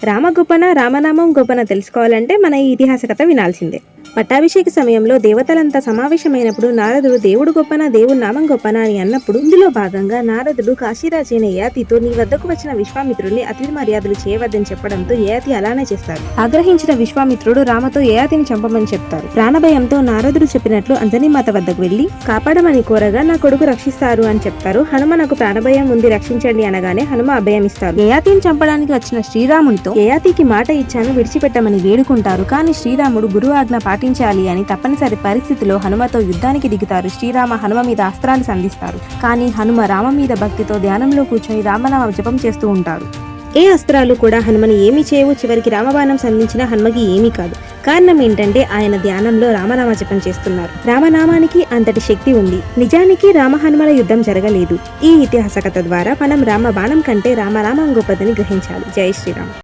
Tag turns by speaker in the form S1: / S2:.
S1: రామ గొప్పన రామనామం గొప్పన తెలుసుకోవాలంటే మన ఈ ఇతిహాస కథ వినాల్సిందే. పట్టాభిషేక సమయంలో దేవతలంతా సమావేశమైనప్పుడు నారదుడు దేవుడు గొప్పన దేవుడు నామం గొప్పన అని అన్నప్పుడు ఇందులో భాగంగా నారదుడు కాశీరాజైన యయాతితో నీ వద్దకు వచ్చిన విశ్వామిత్రుడిని అతిథి మర్యాదలు చేయవద్దని చెప్పడంతో యయాతి అలానే చేస్తారు. ఆగ్రహించిన విశ్వామిత్రుడు రామతో యయాతిని చంపమని చెప్తారు. ప్రాణభయంతో నారదుడు చెప్పినట్లు అంజనీమాత వద్దకు వెళ్లి కాపాడమని కోరగా నా కొడుకు రక్షిస్తారు అని చెప్తారు. హనుమ నాకు ప్రాణభయం ఉంది రక్షించండి అనగానే హనుమ అభయమిస్తారు. యయాతిని చంపడానికి వచ్చిన శ్రీరామునితో యయాతికి మాట ఇచ్చాను విడిచిపెట్టమని వేడుకుంటారు. కానీ శ్రీరాముడు గురువు ఆజ్ఞ పాటించాలి అని తప్పనిసరి పరిస్థితిలో హనుమతో యుద్ధానికి దిగుతారు. శ్రీరామ హనుమ మీద అస్త్రాలు సంధిస్తారు. కానీ హనుమ రామ మీద భక్తితో ధ్యానంలో కూర్చొని రామనామ జపం చేస్తూ ఉంటారు. ఏ అస్త్రాలు కూడా హనుమని ఏమీ చేయవు. చివరికి రామబాణం సంధించిన హనుమకి ఏమీ కాదు. కారణం ఏంటంటే ఆయన ధ్యానంలో రామనామ జపం చేస్తున్నారు. రామనామానికి అంతటి శక్తి ఉంది. నిజానికి రామ హనుమల యుద్ధం జరగలేదు. ఈ ఇతిహాస కథ ద్వారా మనం రామ బాణం కంటే రామనామం గొప్పదని గ్రహించాలి. జై శ్రీరామ్.